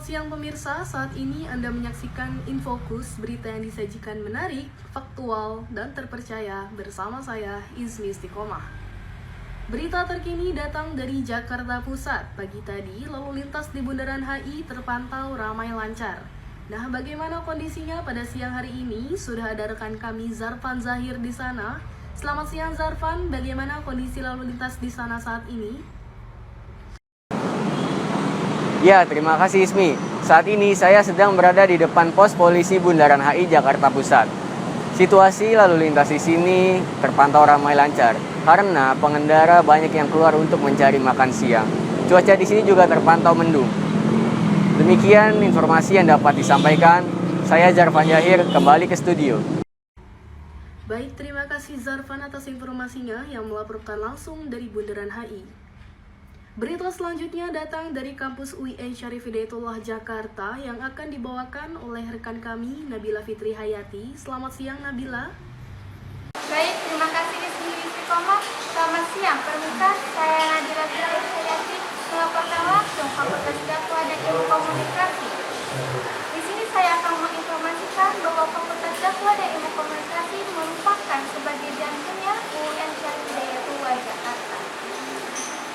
Selamat siang pemirsa, saat ini Anda menyaksikan Infokus, berita yang disajikan menarik, faktual, dan terpercaya bersama saya, Izmi Istiqomah. Berita terkini datang dari Jakarta Pusat. Pagi tadi, lalu lintas di Bundaran HI terpantau ramai lancar. Nah, bagaimana kondisinya pada siang hari ini? Sudah ada rekan kami Zarfan Zahir di sana. Selamat siang Zarfan, bagaimana kondisi lalu lintas di sana saat ini? Ya, terima kasih Ismi. Saat ini saya sedang berada di depan pos polisi Bundaran HI Jakarta Pusat. Situasi lalu lintas di sini terpantau ramai lancar karena pengendara banyak yang keluar untuk mencari makan siang. Cuaca di sini juga terpantau mendung. Demikian informasi yang dapat disampaikan. Saya Zarfan Zahir, kembali ke studio. Baik, terima kasih Zarfan atas informasinya yang melaporkan langsung dari Bundaran HI. Berita selanjutnya datang dari kampus UIN Syarif Hidayatullah Jakarta yang akan dibawakan oleh rekan kami Nabila Fitri Hayati. Selamat siang Nabila. Baik, terima kasih Rizky Istiqomah. Selamat siang pemirsa, saya Nabila Fitri Hayati melaporkan langsung Fakultas Dakwah dan Ilmu Komunikasi. Di sini saya akan menginformasikan bahwa Fakultas Dakwah dan Ilmu Komunikasi merupakan sebagai jantungnya UIN Syarif Hidayatullah Jakarta.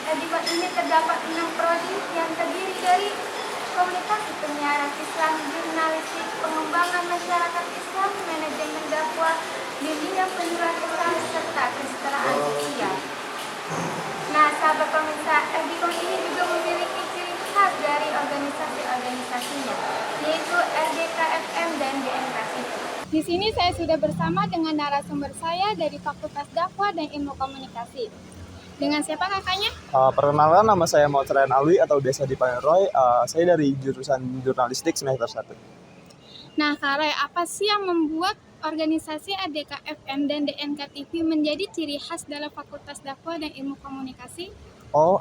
Di ini terdapat 6 prodi yang terdiri dari komunikasi penyiaran Islam, jurnalistik, pengembangan masyarakat Islam, manajemen dakwah, bimbingan penyuluhan Islam, serta kesetaraan sosial. Nah, sahabat pemirsa, Erdikon ini juga memiliki ciri khas dari organisasi-organisasinya, yaitu RDKFM dan DNKT. Di sini saya sudah bersama dengan narasumber saya dari Fakultas Dakwah dan Ilmu Komunikasi. Dengan siapa kakaknya? Perkenalkan, nama saya Mautreyan Alwi atau biasa dipanggil Roy. Saya dari jurusan jurnalistik semester 1. Nah, Kak Roy, apa sih yang membuat organisasi RDKFM dan DNKTV menjadi ciri khas dalam Fakultas Dakwah dan Ilmu Komunikasi?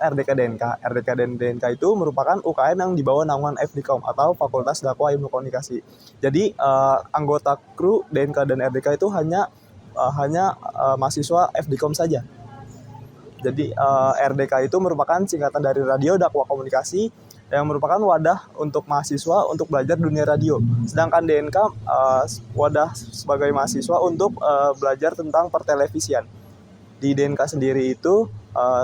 RDK-DNK. RDK dan DNK itu merupakan UKM yang dibawa naungan FDKOM atau Fakultas Dakwah Ilmu Komunikasi. Jadi anggota kru DNK dan RDK itu hanya mahasiswa FDKOM saja. Jadi RDK itu merupakan singkatan dari Radio Dakwah Komunikasi yang merupakan wadah untuk mahasiswa untuk belajar dunia radio. Sedangkan DNK wadah sebagai mahasiswa untuk belajar tentang pertelevisian. Di DNK sendiri itu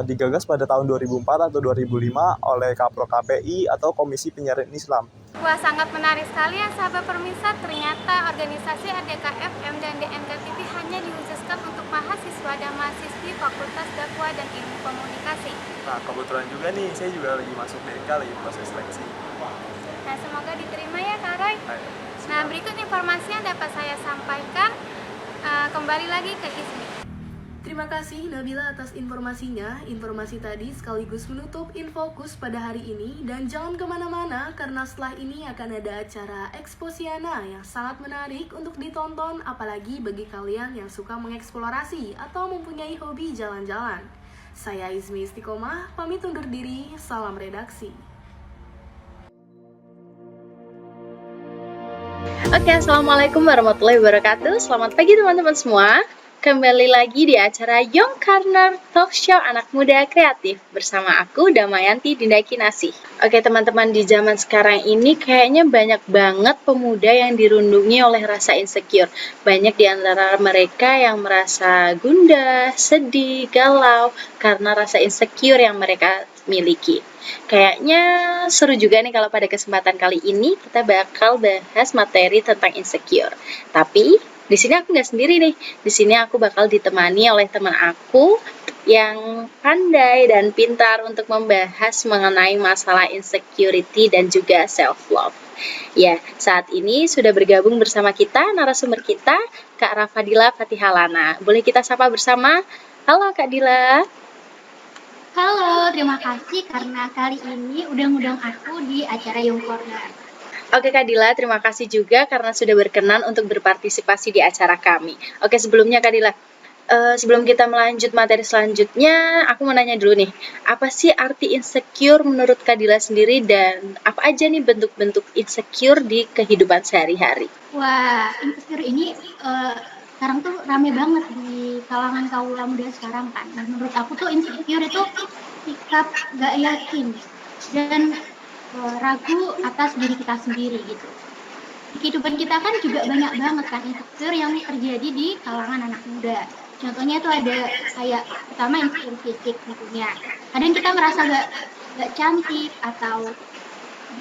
digagas pada tahun 2004 atau 2005 oleh Kapro KPI atau Komisi Penyiaran Islam. Wah, sangat menarik sekali ya sahabat pemirsa. Ternyata organisasi RDKFM dan DNKTV hanya dikhususkan untuk mahasiswa dan mahasiswi Fakultas Dakwah dan Ilmu Komunikasi. Nah, kebetulan juga nih, saya juga lagi masuk DNK, lagi proses seleksi. Nah, semoga diterima ya Kak Roy. Nah, berikut informasi yang dapat saya sampaikan. Kembali lagi ke Ismi. Terima kasih Nabila atas informasinya. Informasi tadi sekaligus menutup Infokus pada hari ini. Dan jangan kemana-mana karena setelah ini akan ada acara Exposiana yang sangat menarik untuk ditonton, apalagi bagi kalian yang suka mengeksplorasi atau mempunyai hobi jalan-jalan. Saya Izmi Istiqomah, pamit undur diri, salam redaksi. Oke, Assalamualaikum warahmatullahi wabarakatuh. Selamat pagi teman-teman semua. Kembali lagi di acara Young Corner Talk Show Anak Muda Kreatif bersama aku Damayanti Dinda Kinasih. Oke teman-teman, di zaman sekarang ini kayaknya banyak banget pemuda yang dirundungi oleh rasa insecure. Banyak di antara mereka yang merasa gundah, sedih, galau karena rasa insecure yang mereka miliki. Kayaknya seru juga nih kalau pada kesempatan kali ini kita bakal bahas materi tentang insecure. Tapi di sini aku nggak sendiri nih. Di sini aku bakal ditemani oleh teman aku yang pandai dan pintar untuk membahas mengenai masalah insecurity dan juga self love. Ya, saat ini sudah bergabung bersama kita narasumber kita, Kak Rafadila Fatihalana. Boleh kita sapa bersama? Halo Kak Dila. Halo, terima kasih karena kali ini udah ngundang aku di acara Young Corner. Oke Kak Dila, terima kasih juga karena sudah berkenan untuk berpartisipasi di acara kami. Oke, sebelumnya Kak Dila, sebelum kita melanjut materi selanjutnya, aku mau nanya dulu nih, apa sih arti insecure menurut Kak Dila sendiri dan apa aja nih bentuk-bentuk insecure di kehidupan sehari-hari? Wah, insecure ini sekarang tuh rame banget di kalangan kaula muda sekarang kan. Nah, menurut aku tuh insecure itu sikap gak yakin dan ragu atas diri kita sendiri gitu. Di kehidupan kita kan juga banyak banget kan insecure yang terjadi di kalangan anak muda. Contohnya tuh ada kayak pertama insecure fisik tentunya. Kadang kita merasa gak cantik, atau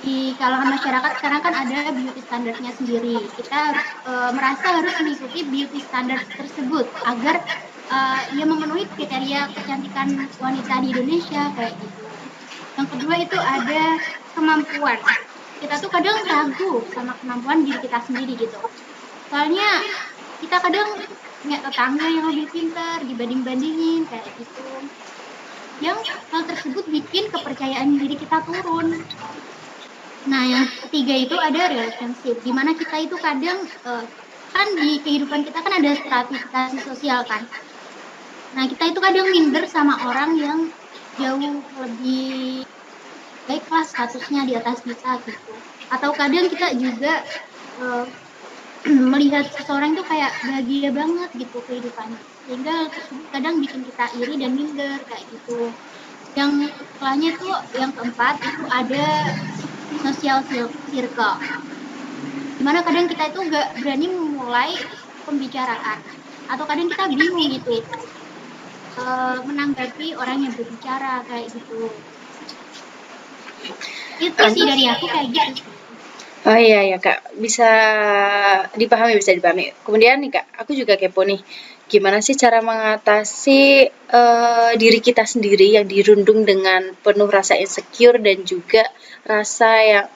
di kalangan masyarakat sekarang kan ada beauty standarnya sendiri. Kita merasa harus mengikuti beauty standard tersebut agar ia memenuhi kriteria kecantikan wanita di Indonesia kayak gitu. Yang kedua itu ada kemampuan. Kita tuh kadang ragu sama kemampuan diri kita sendiri gitu. Soalnya kita kadang punya tetangga yang lebih pintar, dibanding-bandingin kayak gitu. Yang hal tersebut bikin kepercayaan diri kita turun. Nah, yang ketiga itu ada relationship, di mana kita itu kadang kan di kehidupan kita kan ada stratifikasi sosial kan. Nah, kita itu kadang minder sama orang yang jauh lebih baik kelas statusnya di atas kita gitu. Atau kadang kita juga melihat seseorang itu kayak bahagia banget gitu kehidupannya, sehingga kadang bikin kita iri dan minder kayak gitu. Yang setelahnya tuh yang keempat itu ada social circle, dimana kadang kita itu gak berani memulai pembicaraan, atau kadang kita bingung gitu menanggapi orang yang berbicara kayak gitu. Itu sih dari aku kayak gitu. Oh iya ya Kak, bisa dipahami. Kemudian nih Kak, aku juga kepo nih, gimana sih cara mengatasi diri kita sendiri yang dirundung dengan penuh rasa insecure dan juga rasa yang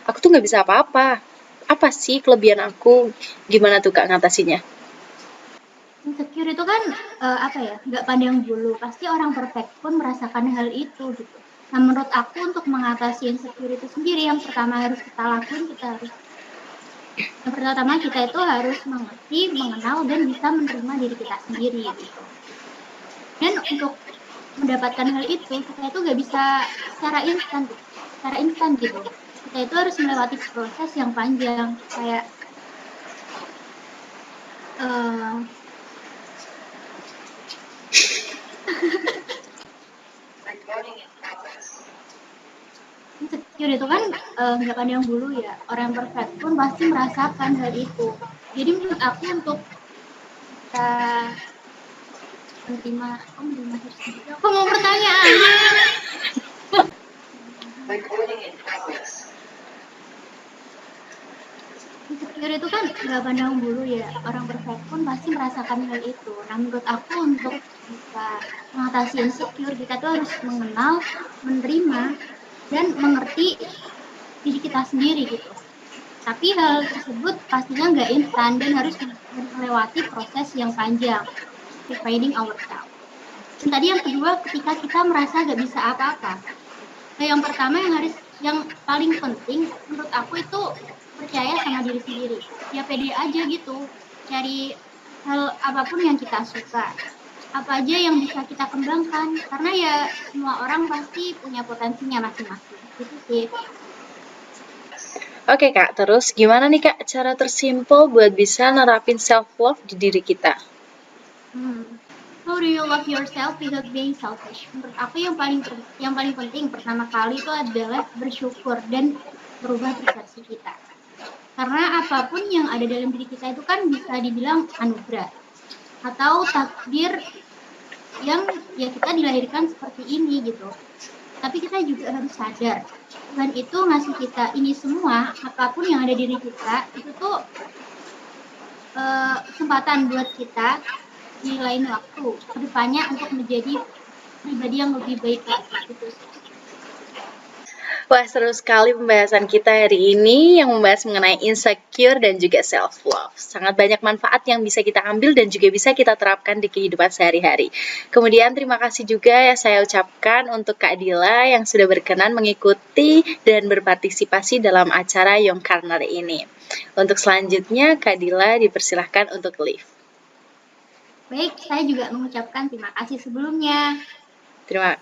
aku tuh nggak bisa apa-apa. Apa sih kelebihan aku? Gimana tuh Kak ngatasinya? Insecure itu kan nggak pandang bulu, pasti orang perfect pun merasakan hal itu gitu. Nah, menurut aku untuk mengatasi insecure itu sendiri, yang pertama harus kita lakuin, yang pertama kita itu harus mengerti, mengenal, dan bisa menerima diri kita sendiri gitu. Dan untuk mendapatkan hal itu, kita itu nggak bisa secara instan gitu. Kita itu harus melewati proses yang panjang, kayak insecure itu kan nggak pandang bulu ya, orang perfect pun pasti merasakan hal itu. Jadi menurut aku untuk kita menerima hal sendiri, aku mau pertanyaannya. Insecure itu kan nggak pandang bulu ya, orang perfect pun pasti merasakan hal itu. Nah, menurut aku untuk bisa mengatasi insecure, kita tuh harus mengenal, menerima, dan mengerti diri kita sendiri gitu. Tapi hal tersebut pastinya nggak instan dan harus melewati proses yang panjang, refining ourselves. Dan tadi yang kedua, ketika kita merasa nggak bisa apa-apa. Nah, yang pertama yang paling penting menurut aku itu percaya sama diri sendiri. Ya pede aja gitu, cari hal apapun yang kita suka. Apa aja yang bisa kita kembangkan, karena ya semua orang pasti punya potensinya masing-masing. Gitu sih. Oke Kak, terus gimana nih Kak cara tersimpel buat bisa nerapin self-love di diri kita? How do you love yourself without being selfish? Menurut aku yang paling penting pertama kali itu adalah bersyukur dan merubah persepsi kita. Karena apapun yang ada dalam diri kita itu kan bisa dibilang anugerah atau takdir yang ya kita dilahirkan seperti ini gitu. Tapi kita juga harus sadar, Tuhan itu ngasih kita ini semua, apapun yang ada di diri kita itu tuh kesempatan buat kita di lain waktu kedepannya untuk menjadi pribadi yang lebih baik lagi gitu. Wah, seru sekali pembahasan kita hari ini yang membahas mengenai insecure dan juga self-love. Sangat banyak manfaat yang bisa kita ambil dan juga bisa kita terapkan di kehidupan sehari-hari. Kemudian terima kasih juga yang saya ucapkan untuk Kak Dila yang sudah berkenan mengikuti dan berpartisipasi dalam acara Young Corner ini. Untuk selanjutnya, Kak Dila dipersilahkan untuk live. Baik, saya juga mengucapkan terima kasih sebelumnya.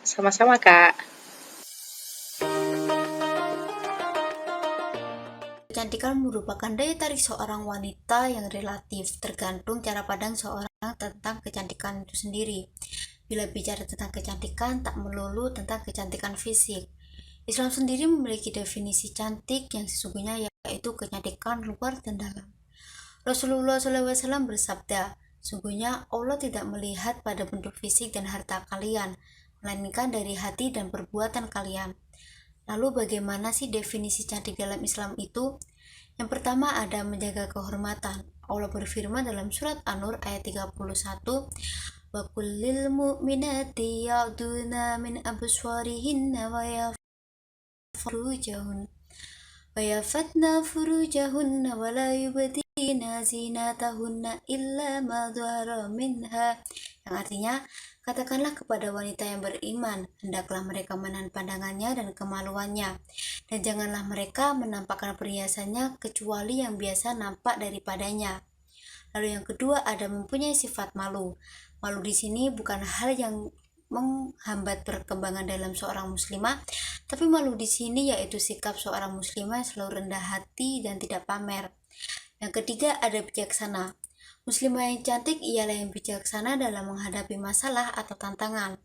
Sama-sama, Kak. Kecantikan merupakan daya tarik seorang wanita yang relatif, tergantung cara pandang seorang tentang kecantikan itu sendiri. Bila bicara tentang kecantikan, tak melulu tentang kecantikan fisik. Islam sendiri memiliki definisi cantik yang sesungguhnya yaitu kecantikan luar dan dalam. Rasulullah SAW bersabda, sungguhnya Allah tidak melihat pada bentuk fisik dan harta kalian, melainkan dari hati dan perbuatan kalian. Lalu bagaimana sih definisi cantik dalam Islam itu? Yang pertama ada menjaga kehormatan. Allah berfirman dalam surat An-Nur ayat 31, wa kullil mu'minati ya'duna min abswarihinna wa yafatna furujahunna wa la yubdina zinatahunna illa ma dhahara minha, yang artinya, katakanlah kepada wanita yang beriman, hendaklah mereka menahan pandangannya dan kemaluannya, dan janganlah mereka menampakkan perhiasannya kecuali yang biasa nampak daripadanya. Lalu yang kedua ada mempunyai sifat malu. Malu di sini bukan hal yang menghambat perkembangan dalam seorang muslimah, tapi malu di sini yaitu sikap seorang muslimah selalu rendah hati dan tidak pamer. Yang ketiga ada bijaksana. Muslimah yang cantik ialah yang bijaksana dalam menghadapi masalah atau tantangan,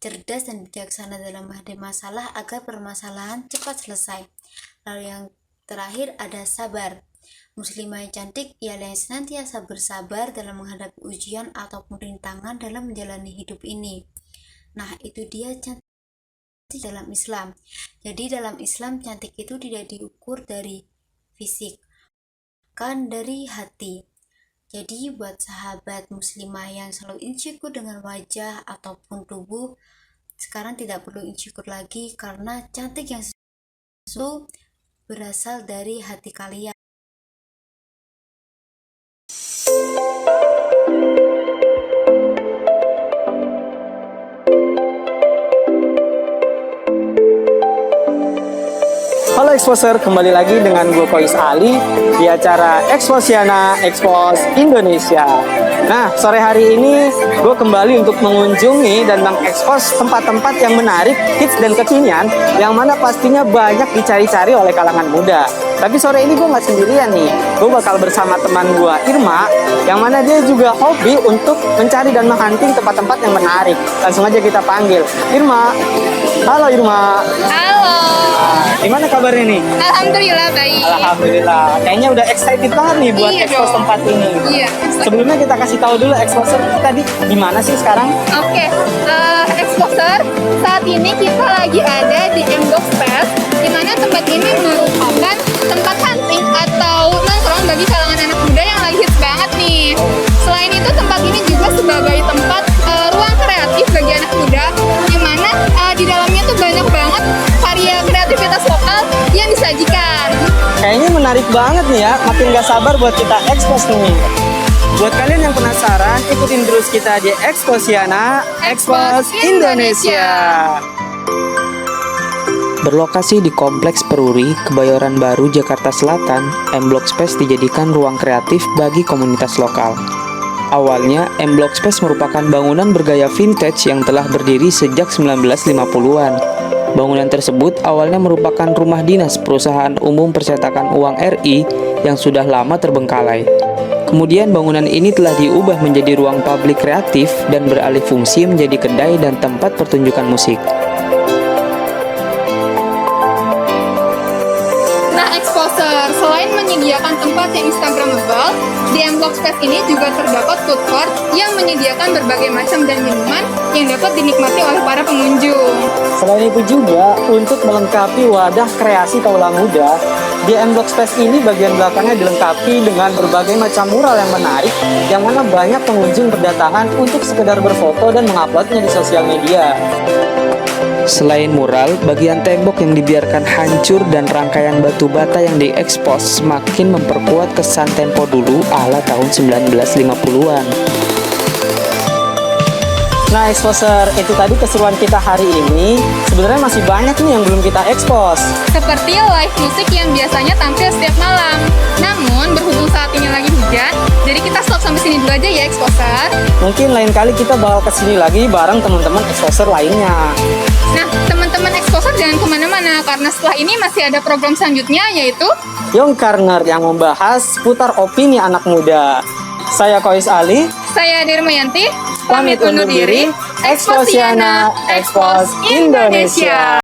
cerdas dan bijaksana dalam menghadapi masalah agar permasalahan cepat selesai. Lalu yang terakhir ada sabar. Muslimah yang cantik ialah yang senantiasa bersabar dalam menghadapi ujian ataupun rintangan dalam menjalani hidup ini. Nah, itu dia cantik dalam Islam. Jadi dalam Islam cantik itu tidak diukur dari fisik, kan dari hati. Jadi buat sahabat muslimah yang selalu insecure dengan wajah ataupun tubuh, sekarang tidak perlu insecure lagi karena cantik yang selalu berasal dari hati kalian. Halo Exposer, kembali lagi dengan gue Kois Ali di acara Exposiana Expos Indonesia. Nah, sore hari ini gue kembali untuk mengunjungi dan mengekspos tempat-tempat yang menarik, hits dan kekinian yang mana pastinya banyak dicari-cari oleh kalangan muda. Tapi sore ini gue nggak sendirian nih, gue bakal bersama teman gue Irma, yang mana dia juga hobi untuk mencari dan menghunting tempat-tempat yang menarik. Langsung aja kita panggil Irma. Halo Irma. Halo. Gimana kabarnya nih? Alhamdulillah baik. Alhamdulillah. Kayaknya udah excited banget nih buat Iya ekspos dong. tempat ini. Iya. Sebelumnya kita kasih tahu dulu exposer kita di mana sih sekarang? Oke, Exposer, saat ini kita lagi ada di M-Block Space, di mana tempat ini merupakan tempat hunting atau nongkrong bagi kalangan anak muda yang lagi hits banget nih. Selain itu, tempat ini juga sebagai tempat ruang kreatif bagi anak muda, di mana di dalamnya tuh banyak banget karya kreativitas lokal yang disajikan. Kayaknya menarik banget nih ya. Makin gak sabar buat kita ekspos nih. Buat kalian yang penasaran, ikutin terus kita di Exposiana Expos Indonesia. Berlokasi di Kompleks Peruri, Kebayoran Baru, Jakarta Selatan, M-Block Space dijadikan ruang kreatif bagi komunitas lokal. Awalnya, M-Block Space merupakan bangunan bergaya vintage yang telah berdiri sejak 1950-an. Bangunan tersebut awalnya merupakan rumah dinas Perusahaan Umum Percetakan Uang RI yang sudah lama terbengkalai. Kemudian bangunan ini telah diubah menjadi ruang publik kreatif dan beralih fungsi menjadi kedai dan tempat pertunjukan musik. Nah, Exposer, selain menyediakan tempat yang instagramable, di M-Block Space ini juga terdapat food court yang menyediakan berbagai macam dan minuman yang dapat dinikmati oleh para pengunjung. Selain itu juga, untuk melengkapi wadah kreasi kaula muda, di M-Block Space ini bagian belakangnya dilengkapi dengan berbagai macam mural yang menarik, yang mana banyak pengunjung berdatangan untuk sekedar berfoto dan menguploadnya di sosial media. Selain mural, bagian tembok yang dibiarkan hancur dan rangkaian batu bata yang diekspos semakin memperkuat kesan tempo dulu ala tahun 1950-an. Nah, Exposer, itu tadi keseruan kita hari ini. Sebenarnya masih banyak nih yang belum kita ekspos. Seperti live musik yang biasanya tampil setiap malam. Namun, berhubung saat ini lagi hujan, jadi kita stop sampai sini dulu aja ya, Exposer. Mungkin lain kali kita bakal kesini lagi bareng teman-teman Exposer lainnya. Nah, teman-teman Exposer jangan kemana-mana, karena setelah ini masih ada program selanjutnya, yaitu Young Corner yang membahas seputar opini anak muda. Saya Kois Ali, saya Dirmayanti, pamit undur diri. Exposiana Expos Indonesia.